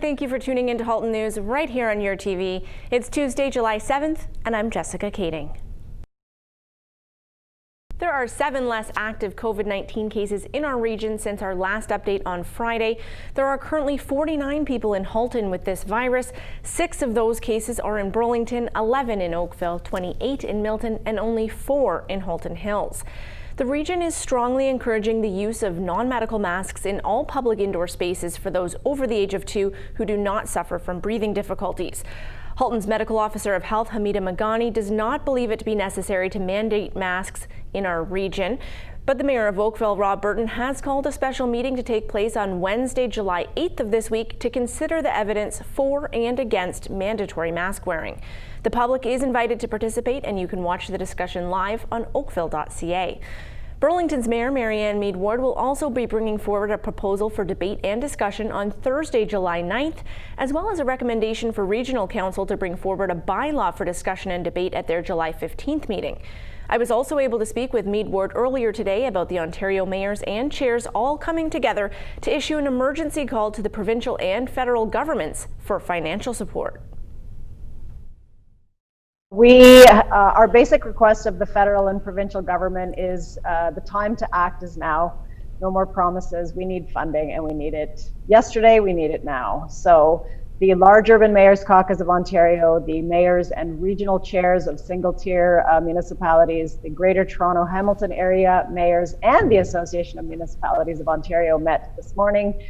Thank you for tuning into Halton News right here on your TV. It's Tuesday, July 7th, and I'm Jessica Kading. There are 7 less active COVID-19 cases in our region since our last update on Friday. There are currently 49 people in Halton with this virus. 6 of those cases are in Burlington, 11 in Oakville, 28 in Milton, and only 4 in Halton Hills. The region is strongly encouraging the use of non-medical masks in all public indoor spaces for those over the age of 2 who do not suffer from breathing difficulties. Halton's Medical Officer of Health, Hamida Magani, does not believe it to be necessary to mandate masks in our region. But the Mayor of Oakville, Rob Burton, has called a special meeting to take place on Wednesday, July 8th of this week to consider the evidence for and against mandatory mask wearing. The public is invited to participate, and you can watch the discussion live on oakville.ca. Burlington's Mayor Marianne Mead Ward will also be bringing forward a proposal for debate and discussion on Thursday, July 9th, as well as a recommendation for Regional Council to bring forward a bylaw for discussion and debate at their July 15th meeting. I was also able to speak with Mead Ward earlier today about the Ontario mayors and chairs all coming together to issue an emergency call to the provincial and federal governments for financial support. Our basic request of the federal and provincial government is the time to act is now. No more promises. We need funding, and we need it yesterday. We need it now. So the Large Urban Mayors Caucus of Ontario, the mayors and regional chairs of single-tier municipalities, the Greater Toronto Hamilton area mayors, and the Association of Municipalities of Ontario met this morning,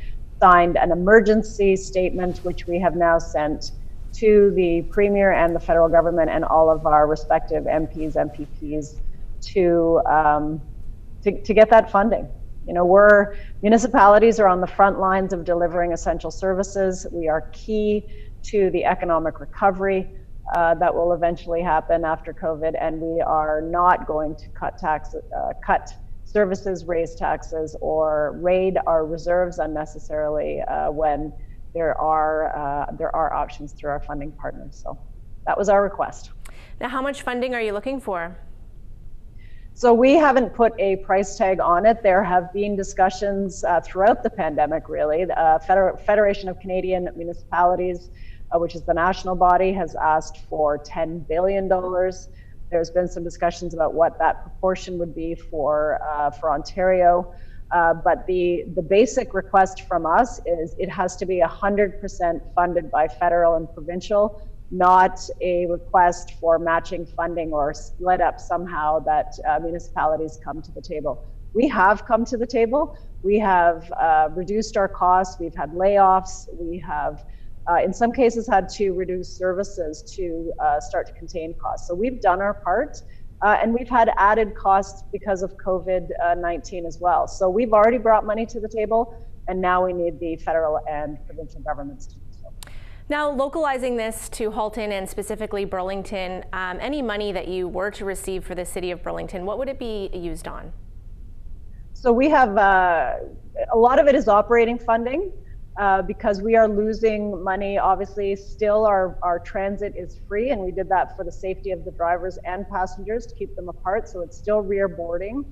signed an emergency statement, which we have now sent to the Premier and the federal government and all of our respective MPs, MPPs to get that funding. You know, municipalities are on the front lines of delivering essential services. We are key to the economic recovery that will eventually happen after COVID, and we are not going to cut services, raise taxes, or raid our reserves unnecessarily when there are options through our funding partners. So that was our request. Now, how much funding are you looking for? So we haven't put a price tag on it. There have been discussions throughout the pandemic, really. The Federation of Canadian Municipalities, which is the national body, has asked for $10 billion. There's been some discussions about what that proportion would be for Ontario. But the basic request from us is it has to be 100% funded by federal and provincial, not a request for matching funding or split up somehow that municipalities come to the table. We have come to the table. We have reduced our costs. We've had layoffs. We have, in some cases, had to reduce services to start to contain costs. So we've done our part. And we've had added costs because of COVID-19 as well. So we've already brought money to the table, and now we need the federal and provincial governments to do so. Now, localizing this to Halton and specifically Burlington, any money that you were to receive for the city of Burlington, what would it be used on? So we have, a lot of it is operating funding. Because we are losing money, obviously, still our transit is free, and we did that for the safety of the drivers and passengers to keep them apart, so it's still rear boarding.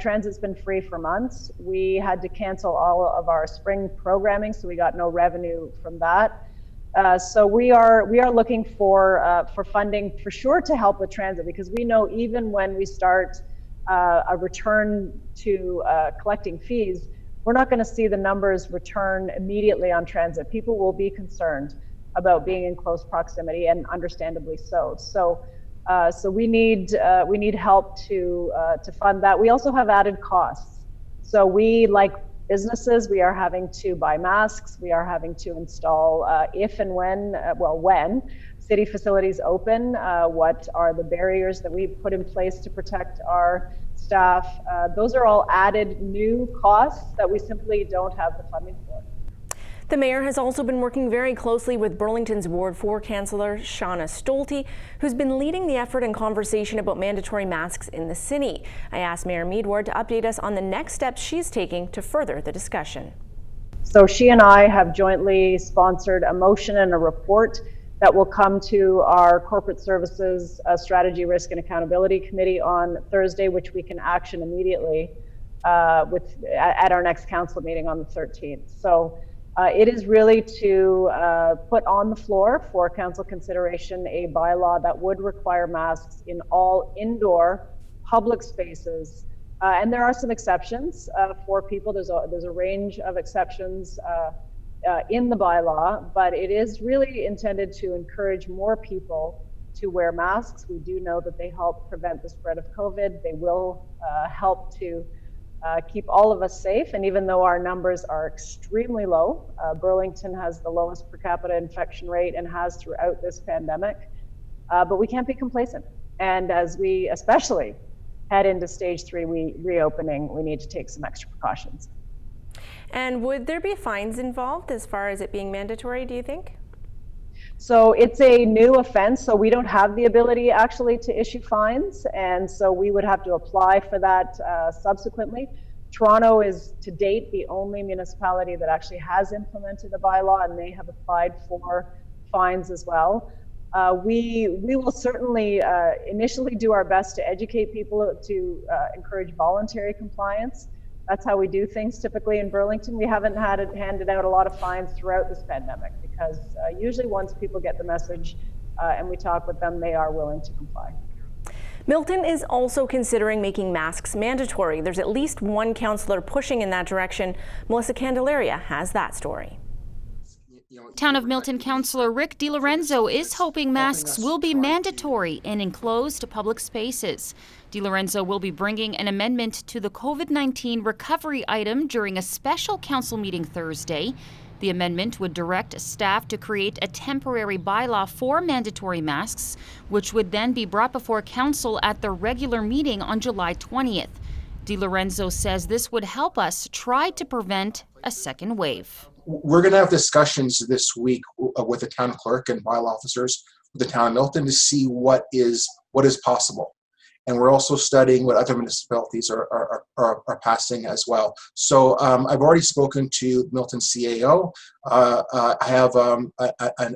Transit's been free for months. We had to cancel all of our spring programming, so we got no revenue from that. So we are looking for funding for sure to help with transit, because we know even when we start a return to collecting fees, we're not going to see the numbers return immediately on transit. People will be concerned about being in close proximity, and understandably so. So we need help to fund that. We also have added costs. So we, like businesses, we are having to buy masks. We are having to install if and when city facilities open. What are the barriers that we put in place to protect our staff? Those are all added new costs that we simply don't have the funding for. The mayor has also been working very closely with Burlington's Ward 4 Councillor Shauna Stolte, who's been leading the effort and conversation about mandatory masks in the city. I asked Mayor Mead Ward to update us on the next steps she's taking to further the discussion. So she and I have jointly sponsored a motion and a report that will come to our Corporate Services Strategy, Risk and Accountability Committee on Thursday, which we can action immediately at our next council meeting on the 13th. So It is really to put on the floor for council consideration a bylaw that would require masks in all indoor public spaces. And there are some exceptions for people. There's a range of exceptions in the bylaw, but it is really intended to encourage more people to wear masks. We do know that they help prevent the spread of COVID. They will help to keep all of us safe. And even though our numbers are extremely low, Burlington has the lowest per capita infection rate and has throughout this pandemic, but we can't be complacent. And as we especially head into stage 3 reopening, we need to take some extra precautions. And would there be fines involved as far as it being mandatory, do you think? So it's a new offense, so we don't have the ability actually to issue fines, and so we would have to apply for that subsequently. Toronto is to date the only municipality that actually has implemented a bylaw, and they have applied for fines as well. We will certainly initially do our best to educate people to encourage voluntary compliance. That's how we do things typically in Burlington. We haven't handed out a lot of fines throughout this pandemic because usually once people get the message and we talk with them, they are willing to comply. Milton is also considering making masks mandatory. There's at least one councillor pushing in that direction. Melissa Candelaria has that story. Town of Milton Councillor Rick DiLorenzo is hoping masks will be mandatory in enclosed public spaces. DiLorenzo will be bringing an amendment to the COVID-19 recovery item during a special council meeting Thursday. The amendment would direct staff to create a temporary bylaw for mandatory masks, which would then be brought before council at the regular meeting on July 20th. DiLorenzo says this would help us try to prevent a second wave. We're going to have discussions this week with the town clerk and bylaw officers with the town of Milton to see what is possible. And we're also studying what other municipalities are passing as well. So I've already spoken to Milton CAO. I have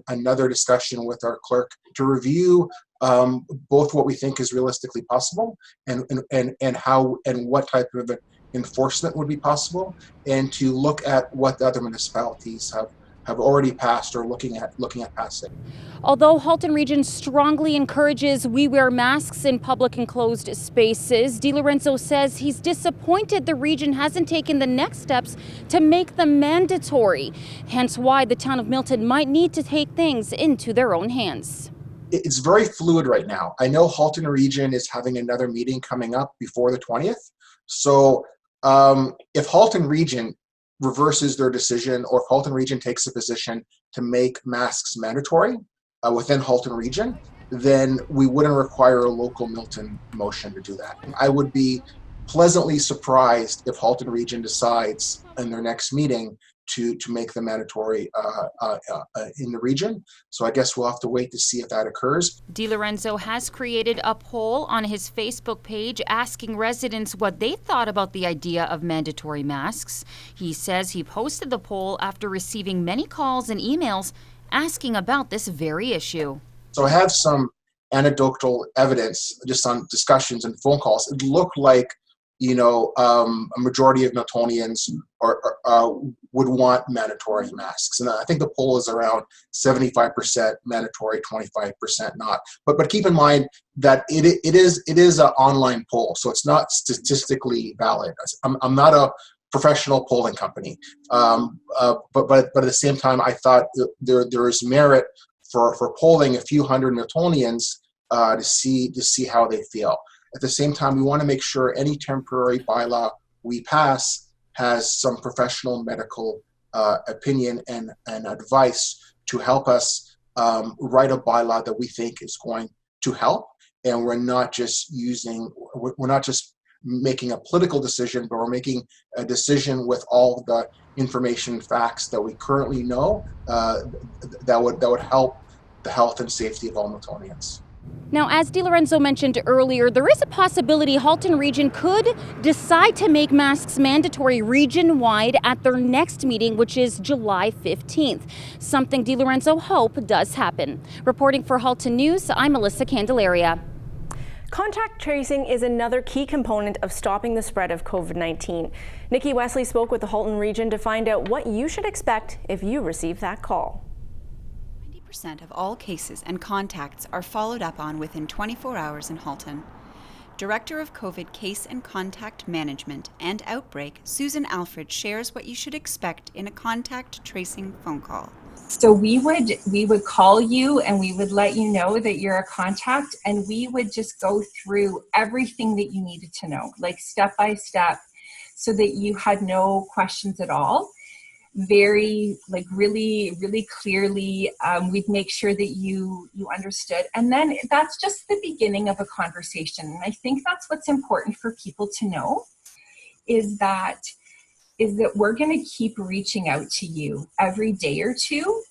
another discussion with our clerk to review both what we think is realistically possible and how and what type of enforcement would be possible, and to look at what the other municipalities have already passed or looking at passing. Although Halton Region strongly encourages we wear masks in public enclosed spaces, DiLorenzo says he's disappointed the region hasn't taken the next steps to make them mandatory, hence why the town of Milton might need to take things into their own hands. It's very fluid right now. I know Halton Region is having another meeting coming up before the 20th. So if Halton Region reverses their decision, or if Halton Region takes a position to make masks mandatory within Halton Region, then we wouldn't require a local Milton motion to do that. I would be pleasantly surprised if Halton Region decides in their next meeting to make them mandatory in the region. So I guess we'll have to wait to see if that occurs. DiLorenzo has created a poll on his Facebook page asking residents what they thought about the idea of mandatory masks. He says he posted the poll after receiving many calls and emails asking about this very issue. So I have some anecdotal evidence just on discussions and phone calls. It looked like a majority of Miltonians would want mandatory masks. And I think the poll is around 75% mandatory, 25% not. But keep in mind that it is an online poll, so it's not statistically valid. I'm not a professional polling company, but at the same time, I thought there is merit for polling a few hundred Miltonians to see how they feel. At the same time, we want to make sure any temporary bylaw we pass has some professional medical opinion and advice to help us write a bylaw that we think is going to help. And we're not just making a political decision, but we're making a decision with all the information and facts that we currently know that would help the health and safety of all Miltonians. Now, as DiLorenzo mentioned earlier, there is a possibility Halton Region could decide to make masks mandatory region-wide at their next meeting, which is July 15th, something DiLorenzo hope does happen. Reporting for Halton News, I'm Melissa Candelaria. Contact tracing is another key component of stopping the spread of COVID-19. Nikki Wesley spoke with the Halton region to find out what you should expect if you receive that call. 90% of all cases and contacts are followed up on within 24 hours in Halton. Director of COVID Case and Contact Management and Outbreak, Susan Alfred, shares what you should expect in a contact tracing phone call. So we would call you and we would let you know that you're a contact, and we would just go through everything that you needed to know, like step by step, so that you had no questions at all. Very, really clearly, we'd make sure that you understood. And then that's just the beginning of a conversation. And I think that's what's important for people to know, is that we're going to keep reaching out to you every day or two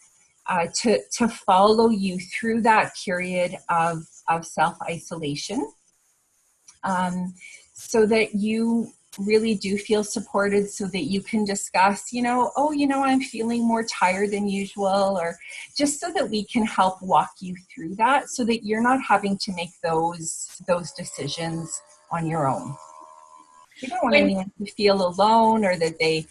to follow you through that period of self-isolation, so that you really do feel supported, so that you can discuss, I'm feeling more tired than usual, or just so that we can help walk you through that, so that you're not having to make those decisions on your own. We don't want anyone to feel alone, or that they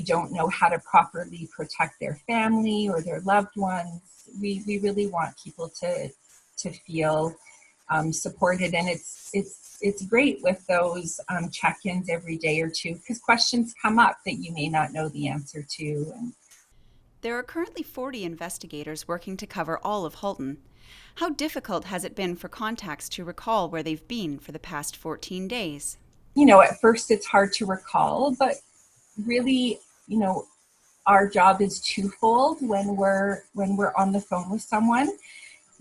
don't know how to properly protect their family or their loved ones. We really want people to feel supported, and it's great with those check-ins every day or two, because questions come up that you may not know the answer to. There are currently 40 investigators working to cover all of Halton. How difficult has it been for contacts to recall where they've been for the past 14 days? At first it's hard to recall, but really, our job is twofold when we're on the phone with someone.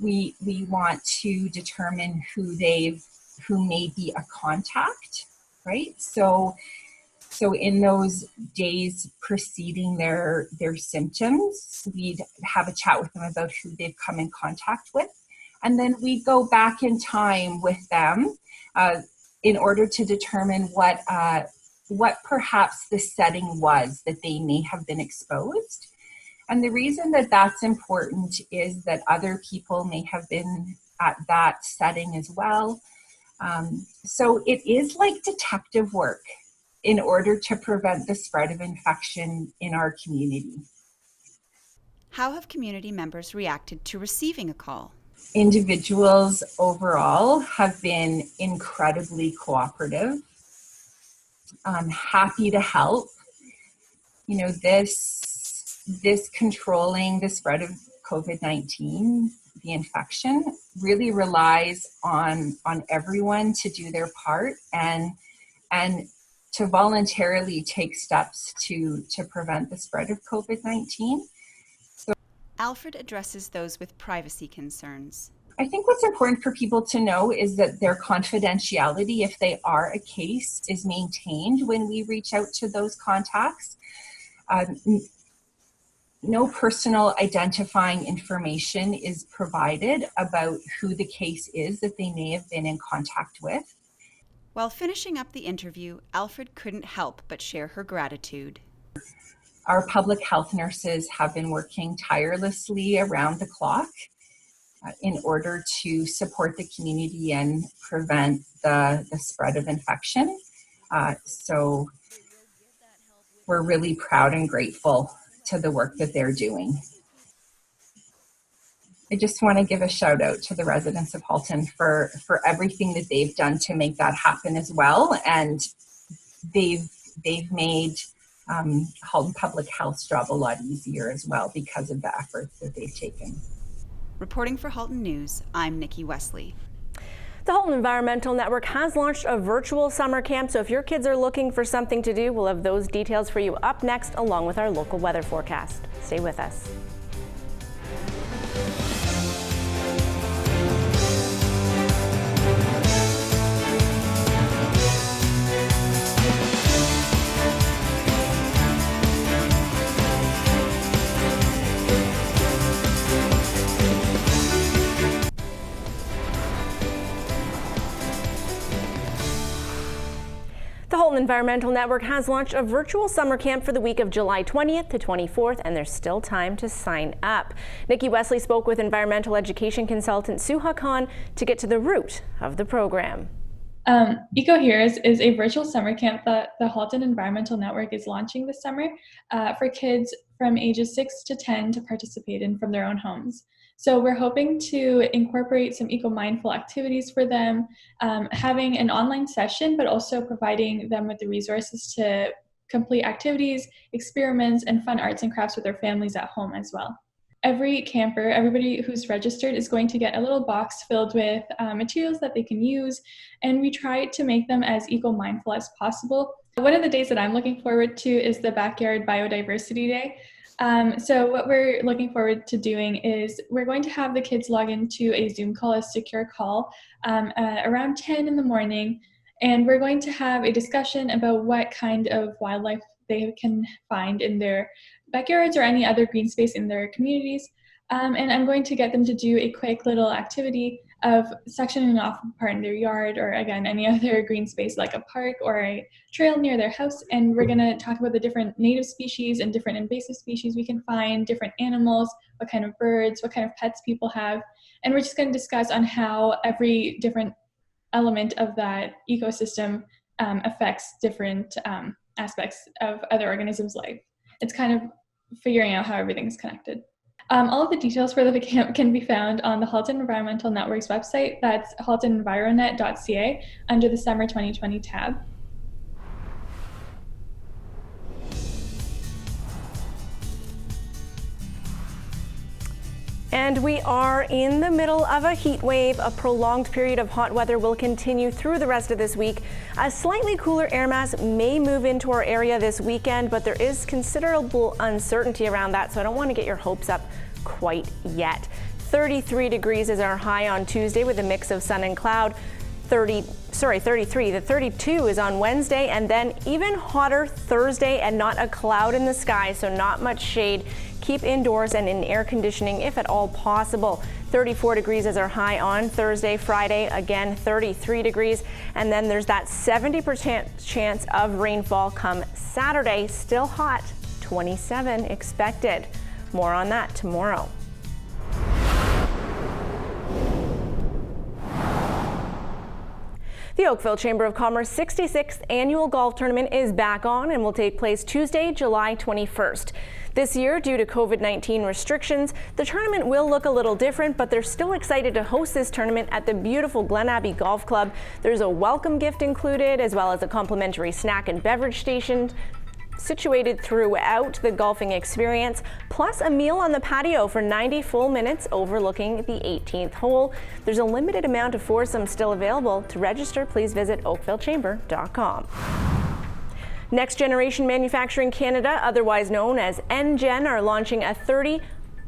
We want to determine who may be a contact, right? So in those days preceding their symptoms, we'd have a chat with them about who they've come in contact with. And then we go back in time with them in order to determine what perhaps the setting was that they may have been exposed. And the reason that that's important is that other people may have been at that setting as well. So it is like detective work in order to prevent the spread of infection in our community. How have community members reacted to receiving a call? Individuals overall have been incredibly cooperative, happy to help. This controlling the spread of COVID-19, the infection, really relies on everyone to do their part and to voluntarily take steps to prevent the spread of COVID-19. Alfred addresses those with privacy concerns. I think what's important for people to know is that their confidentiality, if they are a case, is maintained when we reach out to those contacts. No personal identifying information is provided about who the case is that they may have been in contact with. While finishing up the interview, Alfred couldn't help but share her gratitude. Our public health nurses have been working tirelessly around the clock in order to support the community and prevent the spread of infection. So we're really proud and grateful to the work that they're doing. I just want to give a shout out to the residents of Halton for everything that they've done to make that happen as well. And they've made Halton Public Health's job a lot easier as well because of the efforts that they've taken. Reporting for Halton News, I'm Nikki Wesley. The Halton Environmental Network has launched a virtual summer camp, so if your kids are looking for something to do, we'll have those details for you up next, along with our local weather forecast. Stay with us. The Halton Halton Environmental Network has launched a virtual summer camp for the week of July 20th to 24th, and there's still time to sign up. Nikki Wesley spoke with environmental education consultant Suha Khan to get to the root of the program. Eco Heroes is a virtual summer camp that the Halton Environmental Network is launching this summer for kids from ages 6 to 10 to participate in from their own homes. So we're hoping to incorporate some eco-mindful activities for them, having an online session, but also providing them with the resources to complete activities, experiments, and fun arts and crafts with their families at home as well. Every camper, everybody who's registered is going to get a little box filled with materials that they can use, and we try to make them as eco-mindful as possible. One of the days that I'm looking forward to is the Backyard Biodiversity Day. So what we're looking forward to doing is we're going to have the kids log into a Zoom call, a secure call, around 10 in the morning, and we're going to have a discussion about what kind of wildlife they can find in their backyards or any other green space in their communities. And I'm going to get them to do a quick little activity of sectioning off a part in their yard, or again, any other green space like a park or a trail near their house. And we're gonna talk about the different native species and different invasive species we can find, different animals, what kind of birds, what kind of pets people have. And we're just gonna discuss on how every different element of that ecosystem affects different aspects of other organisms' life. It's kind of figuring out how everything's connected. All of the details for the camp can be found on the Halton Environmental Network's website. That's haltonenvironet.ca under the Summer 2020 tab. And we are in the middle of a heat wave. A prolonged period of hot weather will continue through the rest of this week. A slightly cooler air mass may move into our area this weekend, but there is considerable uncertainty around that, so I don't want to get your hopes up quite yet. 33 degrees is our high on Tuesday with a mix of sun and cloud. 33. The 32 is on Wednesday, and then even hotter Thursday and not a cloud in the sky, so not much shade. Keep indoors and in air conditioning if at all possible. 34 degrees is our high on Thursday. Friday, again 33 degrees. And then there's that 70% chance of rainfall come Saturday. Still hot, 27 expected. More on that tomorrow. The Oakville Chamber of Commerce 66th Annual Golf Tournament is back on and will take place Tuesday, July 21st. This year, due to COVID-19 restrictions, the tournament will look a little different, but they're still excited to host this tournament at the beautiful Glen Abbey Golf Club. There's a welcome gift included, as well as a complimentary snack and beverage station situated throughout the golfing experience, plus a meal on the patio for 90 full minutes overlooking the 18th hole. There's a limited amount of foursomes still available. To register, please visit oakvillechamber.com. Next Generation Manufacturing Canada, otherwise known as NGen, are launching a $30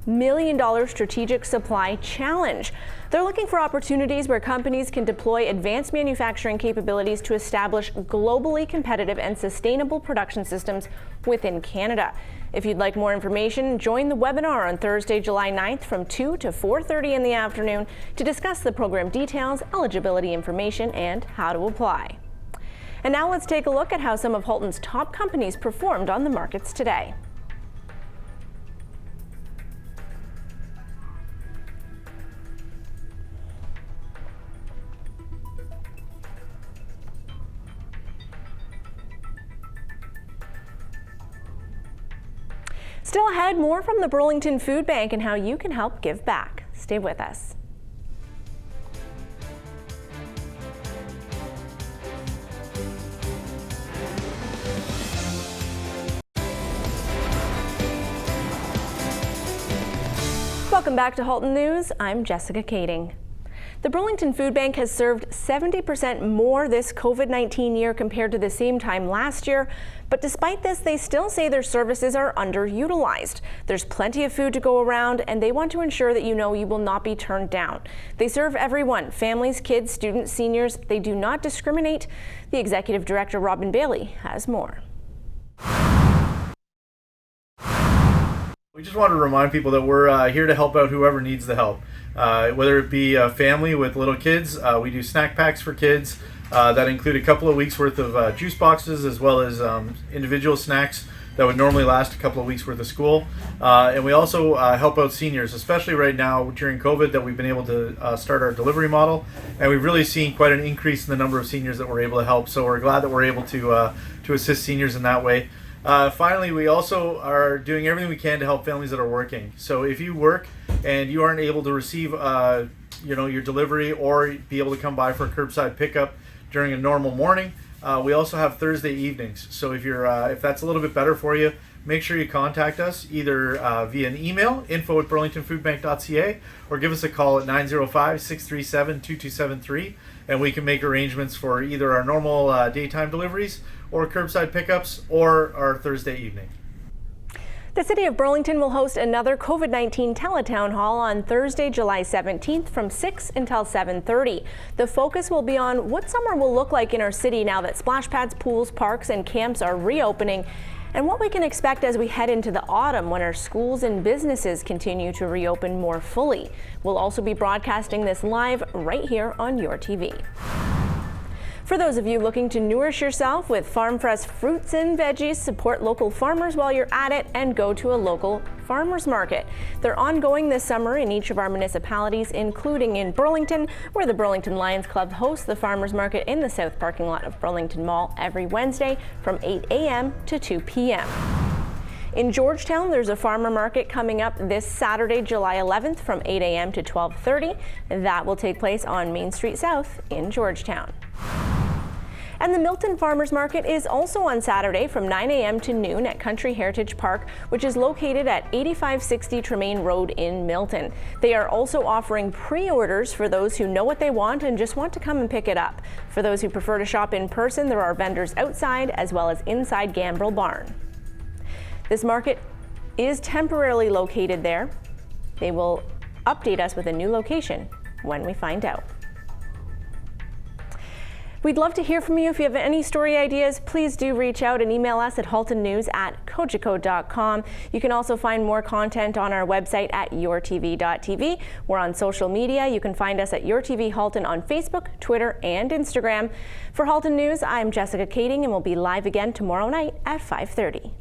million strategic supply challenge. They're looking for opportunities where companies can deploy advanced manufacturing capabilities to establish globally competitive and sustainable production systems within Canada. If you'd like more information, join the webinar on Thursday, July 9th from 2 to 4:30 in the afternoon to discuss the program details, eligibility information, and how to apply. And now let's take a look at how some of Halton's top companies performed on the markets today. Still ahead, more from the Burlington Food Bank and how you can help give back. Stay with us. Welcome back to Halton News. I'm Jessica Kading. The Burlington Food Bank has served 70% more this COVID-19 year compared to the same time last year. But despite this, they still say their services are underutilized. There's plenty of food to go around, and they want to ensure that you know you will not be turned down. They serve everyone, families, kids, students, seniors. They do not discriminate. The Executive Director, Robin Bailey, has more. We just want to remind people that we're here to help out whoever needs the help. Whether it be a family with little kids, we do snack packs for kids that include a couple of weeks worth of juice boxes, as well as individual snacks that would normally last a couple of weeks worth of school. And we also help out seniors, especially right now during COVID, that we've been able to start our delivery model. And we've really seen quite an increase in the number of seniors that we're able to help. So we're glad that we're able to assist seniors in that way. Finally, we also are doing everything we can to help families that are working. So if you work and you aren't able to receive your delivery or be able to come by for a curbside pickup during a normal morning, we also have Thursday evenings. So if that's a little bit better for you, make sure you contact us either via an email, info@burlingtonfoodbank.ca, or give us a call at 905-637-2273, and we can make arrangements for either our normal daytime deliveries or curbside pickups or our Thursday evening. The City of Burlington will host another COVID-19 teletown hall on Thursday, July 17th from 6 until 7:30. The focus will be on what summer will look like in our city now that splash pads, pools, parks, and camps are reopening, and what we can expect as we head into the autumn when our schools and businesses continue to reopen more fully. We'll also be broadcasting this live right here on your TV. For those of you looking to nourish yourself with farm-fresh fruits and veggies, support local farmers while you're at it and go to a local farmers market. They're ongoing this summer in each of our municipalities, including in Burlington, where the Burlington Lions Club hosts the farmers market in the south parking lot of Burlington Mall every Wednesday from 8 a.m. to 2 p.m. In Georgetown, there's a farmer market coming up this Saturday, July 11th from 8 a.m. to 12:30. That will take place on Main Street South in Georgetown. And the Milton Farmers Market is also on Saturday from 9 a.m. to noon at Country Heritage Park, which is located at 8560 Tremaine Road in Milton. They are also offering pre-orders for those who know what they want and just want to come and pick it up. For those who prefer to shop in person, there are vendors outside as well as inside Gambrel Barn. This market is temporarily located there. They will update us with a new location when we find out. We'd love to hear from you. If you have any story ideas, please do reach out and email us at haltonnews@cogeco.com. You can also find more content on our website at yourtv.tv. We're on social media. You can find us at YourTV Halton on Facebook, Twitter, and Instagram. For Halton News, I'm Jessica Kading, and we'll be live again tomorrow night at 5:30.